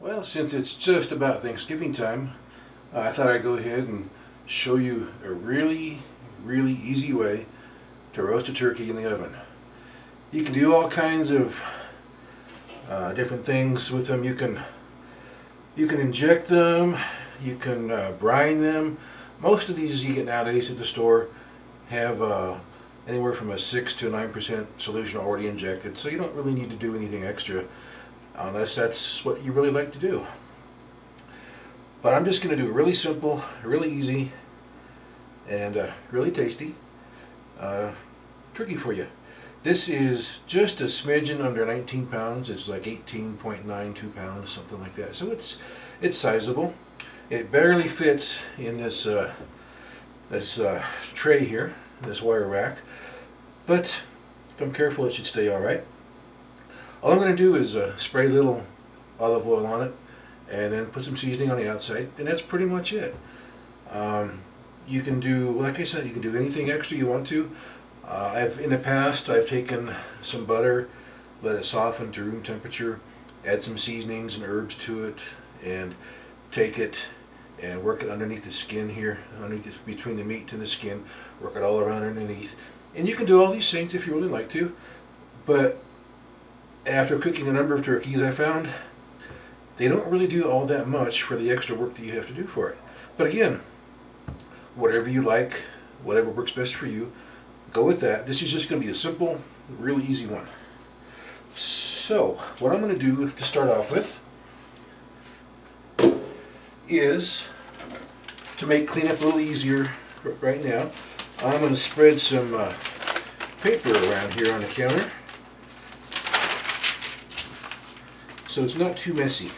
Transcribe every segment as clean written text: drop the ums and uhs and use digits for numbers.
Well, since it's just about Thanksgiving time, I thought I'd go ahead and show you a really easy way to roast a turkey in the oven. You can do all kinds of different things with them. You can inject them, you can brine them. Most of these you get nowadays at the store have anywhere from a 6 to 9% solution already injected, so you don't really need to do anything extra unless that's what you really like to do. But I'm just going to do a really simple, really easy, and really tasty turkey for you. This is just a smidgen under 19 pounds. It's like 18.92 pounds, something like that. So it's sizable. It barely fits in this tray here, this wire rack. But if I'm careful, it should stay all right. All I'm going to do is spray a little olive oil on it, and then put some seasoning on the outside, and that's pretty much it. You can do, like I said, you can do anything extra you want to. In the past, I've taken some butter, let it soften to room temperature, add some seasonings and herbs to it, and take it and work it underneath the skin here, between the meat and the skin, work it all around underneath. And you can do all these things if you really like to, but after cooking a number of turkeys, I found they don't really do all that much for the extra work that you have to do for it. But again, whatever you like, whatever works best for you, go with that. This is just going to be a simple, really easy one. So, what I'm going to do to start off with is, to make cleanup a little easier right now, I'm going to spread some paper around here on the counter so it's not too messy.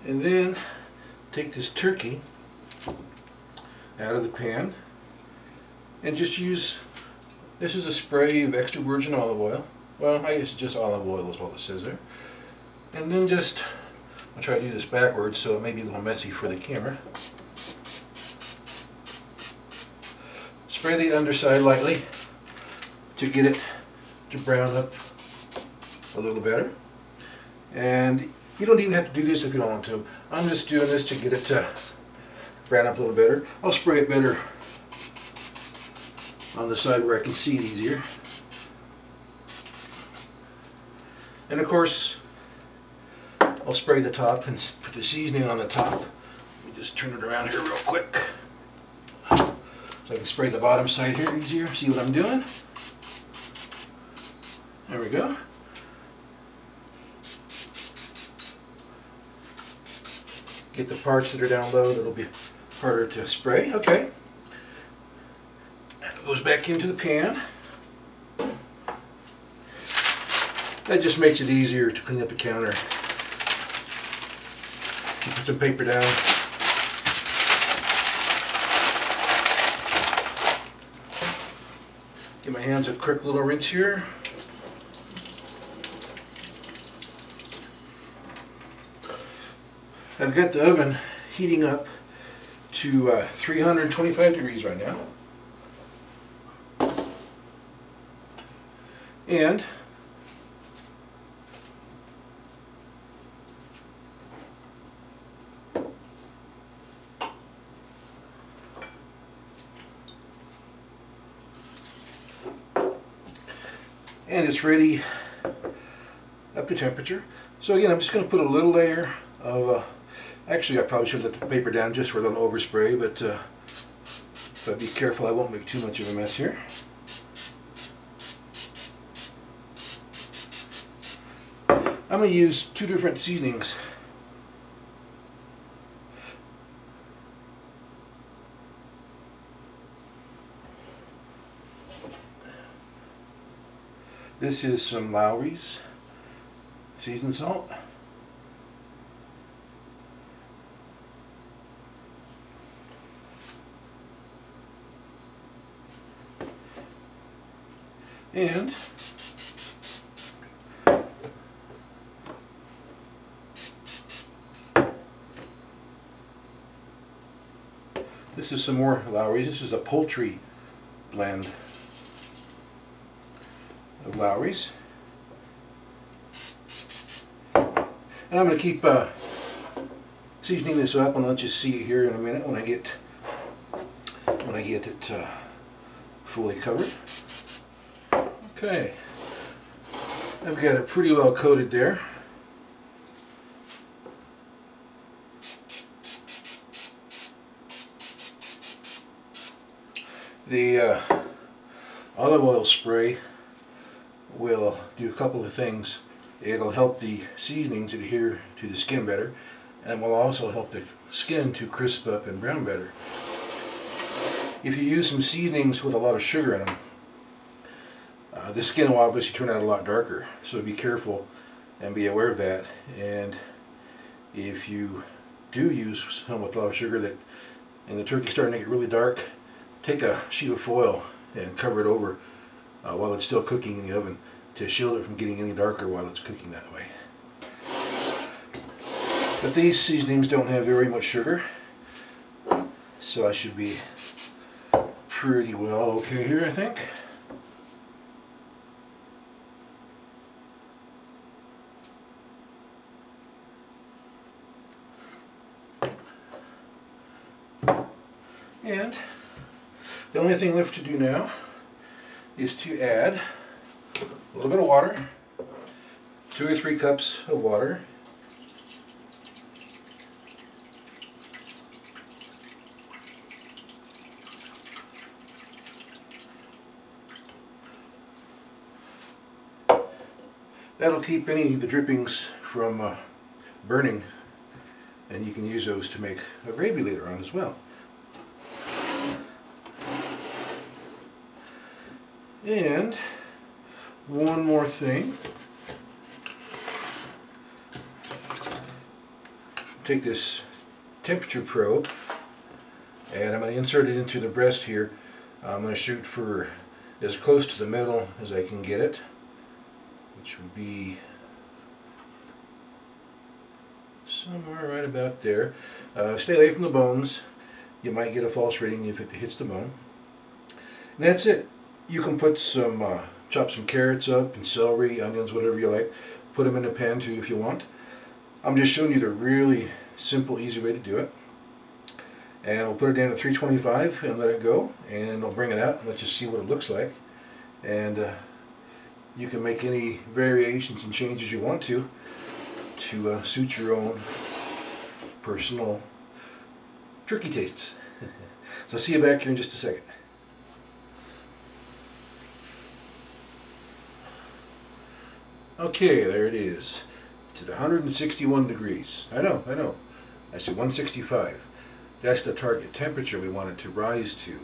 And then take this turkey out of the pan and just use, this is a spray of extra virgin olive oil. Well, I guess just olive oil is what it says there. And then just, I'll try to do this backwards so it may be a little messy for the camera. Spray the underside lightly to get it to brown up a little better. And you don't even have to do this if you don't want to. I'm just doing this to get it to brown up a little better. I'll spray it better on the side where I can see it easier. And of course, I'll spray the top and put the seasoning on the top. Let me just turn it around here real quick, so I can spray the bottom side here easier. See what I'm doing? There we go. Get the parts that are down low that'll be harder to spray. Okay. It goes back into the pan. That just makes it easier to clean up the counter. You put some paper down. Give my hands a quick little rinse here. I've got the oven heating up to 325 degrees right now. And it's ready up to temperature. So again, I'm just going to put a little layer of actually, I probably should have let the paper down just for a little overspray, but be careful, I won't make too much of a mess here. I'm going to use 2 different seasonings. This is some Lowry's seasoned salt. And This is some more Lowry's. This is a poultry blend of Lowry's. And I'm going to keep seasoning this up, and I'll let you see it here in a minute when I get it fully covered. Okay, I've got it pretty well coated there. The olive oil spray will do a couple of things. It'll help the seasonings adhere to the skin better, and will also help the skin to crisp up and brown better. If you use some seasonings with a lot of sugar in them, the skin will obviously turn out a lot darker, so be careful and be aware of that. And if you do use some with a lot of sugar and the turkey's starting to get really dark, take a sheet of foil and cover it over while it's still cooking in the oven to shield it from getting any darker while it's cooking that way. But these seasonings don't have very much sugar, so I should be pretty well okay here, I think. And the only thing left to do now is to add a little bit of water, 2 or 3 cups of water. That'll keep any of the drippings from burning, and you can use those to make a gravy later on as well. And one more thing. Take this temperature probe, and I'm going to insert it into the breast here. I'm going to shoot for as close to the middle as I can get it, which would be somewhere right about there. Stay away from the bones. You might get a false reading if it hits the bone. And that's it. You can put some, chop some carrots up and celery, onions, whatever you like. Put them in a pan too if you want. I'm just showing you the really simple, easy way to do it. And we'll put it down at 325 and let it go. And I'll bring it out and let you see what it looks like. And you can make any variations and changes you want to suit your own personal turkey tastes. So I'll see you back here in just a second. Okay, there it is. It's at 161 degrees. I know. I said 165. That's the target temperature we want it to rise to.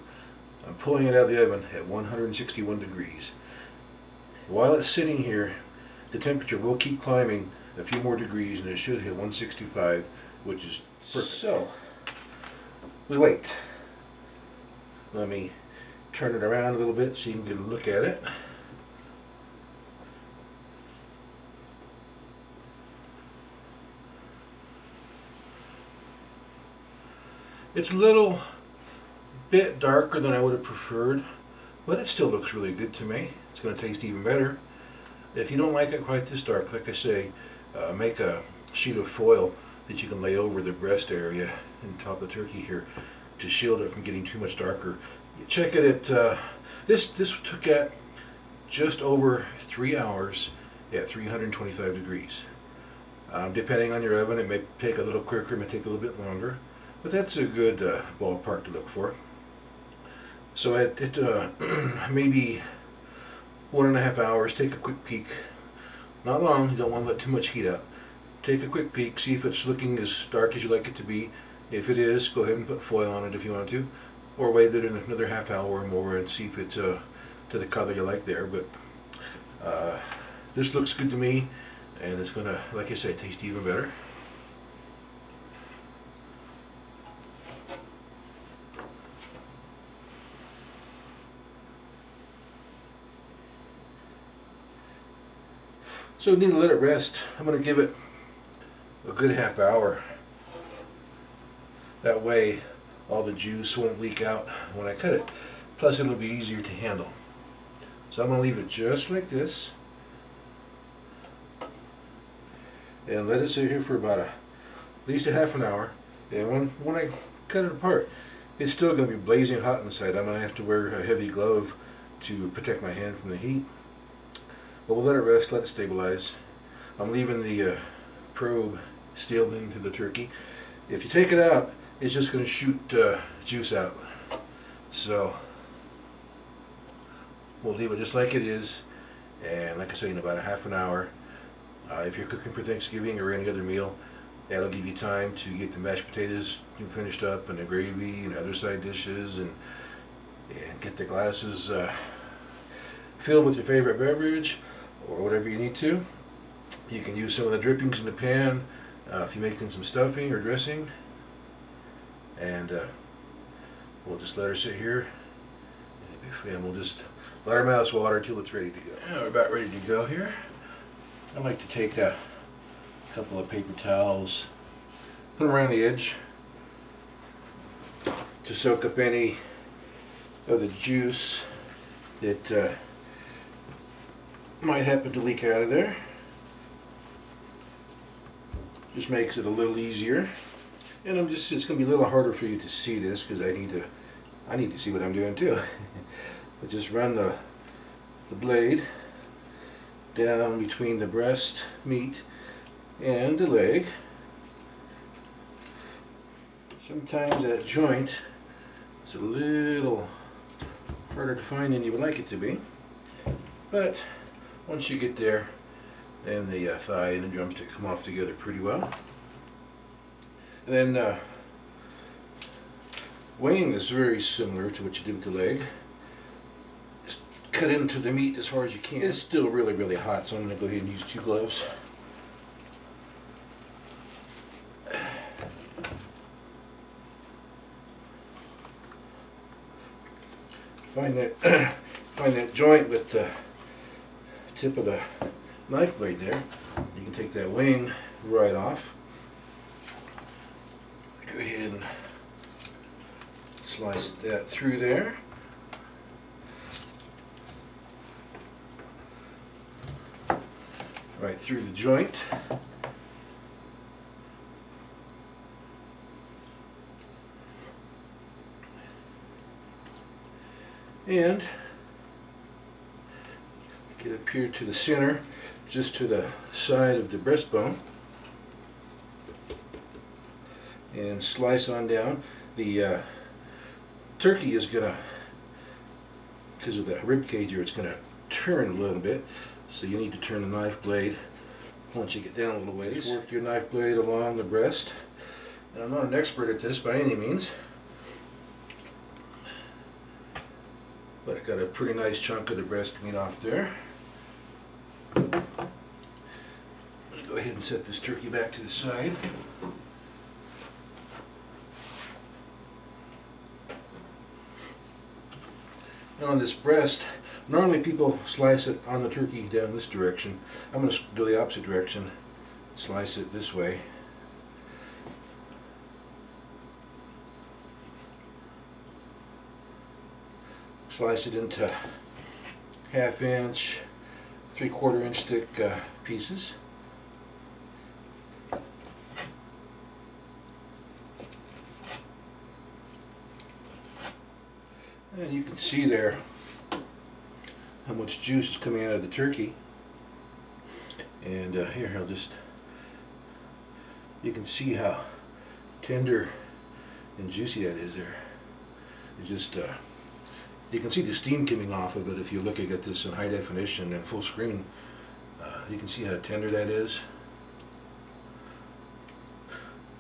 I'm pulling it out of the oven at 161 degrees. While it's sitting here, the temperature will keep climbing a few more degrees, and it should hit 165, which is perfect. So, we wait. Let me turn it around a little bit so you can get a look at it. It's a little bit darker than I would have preferred, but it still looks really good to me. It's going to taste even better. If you don't like it quite this dark, like I say, make a sheet of foil that you can lay over the breast area and top of the turkey here to shield it from getting too much darker. Check it at, this took at just over 3 hours at 325 degrees. Depending on your oven, it may take a little quicker, it may take a little bit longer. But that's a good ballpark to look for. So at maybe 1.5 hours, take a quick peek. Not long, you don't want to let too much heat up. Take a quick peek, see if it's looking as dark as you like it to be. If it is, go ahead and put foil on it if you want to. Or wait it another half hour or more and see if it's to the color you like there. But this looks good to me, and it's going to, like I said, taste even better. So we need to let it rest. I'm going to give it a good half hour. That way all the juice won't leak out when I cut it. Plus it'll be easier to handle. So I'm going to leave it just like this and let it sit here for about at least a half an hour. And when I cut it apart, it's still going to be blazing hot inside. I'm going to have to wear a heavy glove to protect my hand from the heat. But we'll let it rest, let it stabilize. I'm leaving the probe sealed into the turkey. If you take it out, it's just going to shoot juice out. So we'll leave it just like it is, and like I say, in about a half an hour. If you're cooking for Thanksgiving or any other meal, that'll give you time to get the mashed potatoes finished up and the gravy and other side dishes, and get the glasses filled with your favorite beverage or whatever you need to. You can use some of the drippings in the pan if you're making some stuffing or dressing. And we'll just let her sit here, and we'll just let our mouths water till it's ready to go. Now we're about ready to go here. I like to take a couple of paper towels, put them around the edge to soak up any of the juice that might happen to leak out of there. Just makes it a little easier. And it's going to be a little harder for you to see this because I need to see what I'm doing too. But just run the blade down between the breast meat and the leg. Sometimes that joint is a little harder to find than you would like it to be, but once you get there, then the thigh and the drumstick come off together pretty well. And then weighing is very similar to what you did with the leg. Just cut into the meat as far as you can. It's still really, really hot, so I'm going to go ahead and use 2 gloves. Find that joint with the tip of the knife blade there. You can take that wing right off. Go ahead and slice that through there. Right through the joint. And get up here to the center, just to the side of the breastbone, and slice on down. The turkey is gonna, because of the rib cage here, it's gonna turn a little bit, so you need to turn the knife blade once you get down a little ways. Just work your knife blade along the breast. And I'm not an expert at this by any means, but I got a pretty nice chunk of the breast meat off there. I'm going to go ahead and set this turkey back to the side. Now on this breast, normally people slice it on the turkey down this direction. I'm going to do the opposite direction, slice it this way. Slice it into 1/2 inch, 3/4 inch thick pieces. And you can see there how much juice is coming out of the turkey. And here, you can see how tender and juicy that is there. It just you can see the steam coming off of it if you're looking at this in high definition and full screen. You can see how tender that is.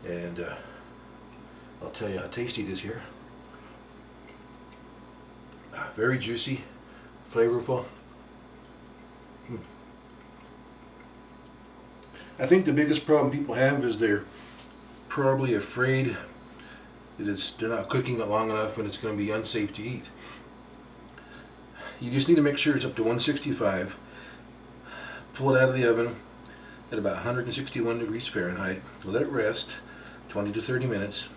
And I'll tell you how tasty it is here. Very juicy, flavorful. I think the biggest problem people have is they're probably afraid that they're not cooking it long enough and it's going to be unsafe to eat. You just need to make sure it's up to 165. Pull it out of the oven at about 161 degrees Fahrenheit. Let it rest 20 to 30 minutes.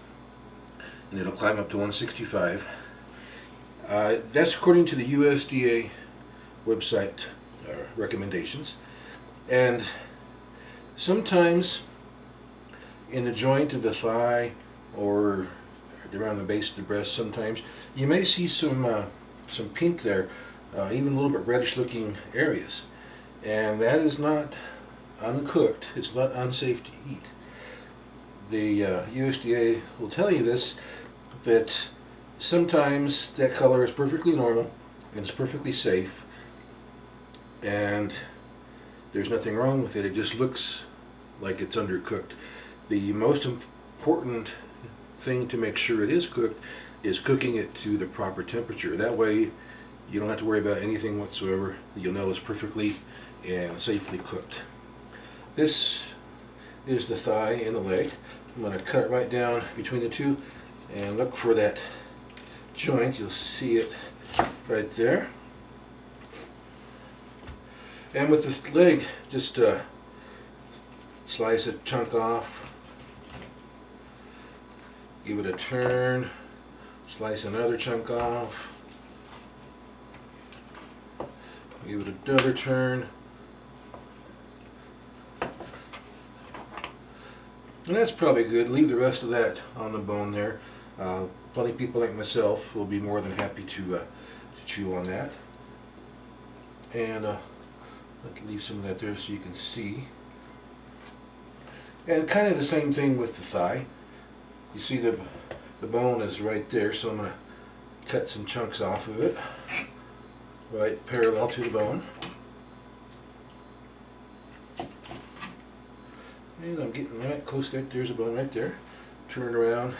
and it'll climb up to 165. That's according to the USDA website recommendations. And sometimes in the joint of the thigh or around the base of the breast, sometimes you may see some pink there, even a little bit reddish looking areas, and that is not uncooked. It's not unsafe to eat. The USDA will tell you this, that sometimes that color is perfectly normal and it's perfectly safe, and there's nothing wrong with it. It just looks like it's undercooked. The most important thing to make sure it is cooked is cooking it to the proper temperature. That way you don't have to worry about anything whatsoever. You'll know it's perfectly and safely cooked. This is the thigh and the leg. I'm going to cut it right down between the two and look for that joint. You'll see it right there. And with the leg, just slice a chunk off, give it a turn, slice another chunk off, give it another turn, and that's probably good. Leave the rest of that on the bone there. Plenty of people like myself will be more than happy to chew on that. And let's leave some of that there so you can see. And kind of the same thing with the thigh. You see the bone is right there, so I'm going to cut some chunks off of it, right parallel to the bone. And I'm getting right close to it. There's a bone right there. Turn it around,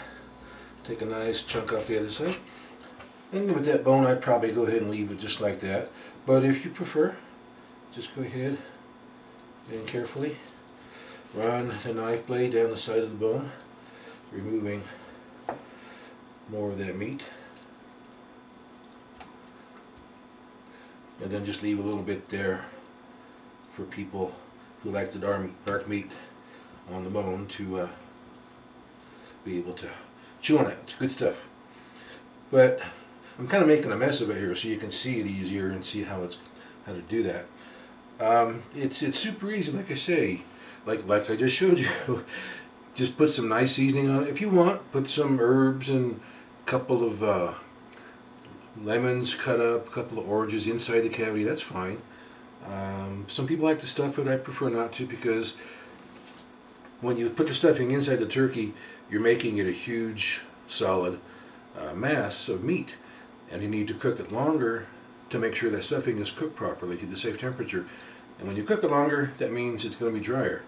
take a nice chunk off the other side. And with that bone, I'd probably go ahead and leave it just like that. But if you prefer, just go ahead and carefully run the knife blade down the side of the bone, removing more of that meat. And then just leave a little bit there for people who like the dark meat on the bone to be able to chew on it. It's good stuff. But I'm kind of making a mess of it here so you can see it easier and see how to do that. It's super easy, like I say, like I just showed you. Just put some nice seasoning on it. If you want, put some herbs and a couple of lemons cut up, a couple of oranges inside the cavity. That's fine. Some people like to stuff it. I prefer not to, because when you put the stuffing inside the turkey, you're making it a huge, solid mass of meat, and you need to cook it longer to make sure that stuffing is cooked properly to the safe temperature. And when you cook it longer, that means it's going to be drier.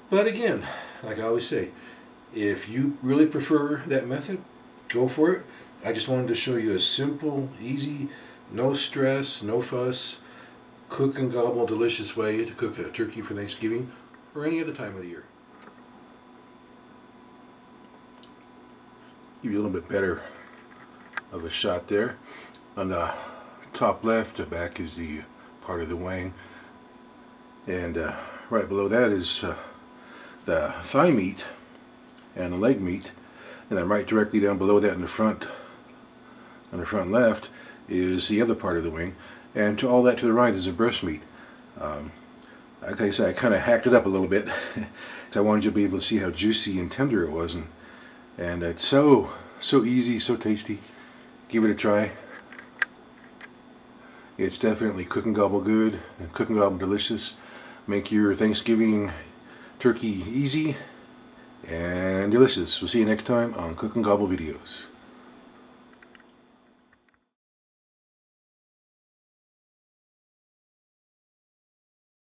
But again, like I always say, if you really prefer that method, go for it. I just wanted to show you a simple, easy, no stress, no fuss, cook and gobble, delicious way to cook a turkey for Thanksgiving or any other time of the year. Give you a little bit better of a shot there. On the top left, the back is the part of the wing, and right below that is the thigh meat and the leg meat, and then right directly down below that in the front, on the front left, is the other part of the wing, and to all that to the right is the breast meat. Like I said, I kind of hacked it up a little bit because I wanted you to be able to see how juicy and tender it was, and it's so easy, so tasty. Give it a try. It's definitely Cook and Gobble good and Cook and Gobble delicious. Make your Thanksgiving turkey easy and delicious. We'll see you next time on Cook and Gobble videos.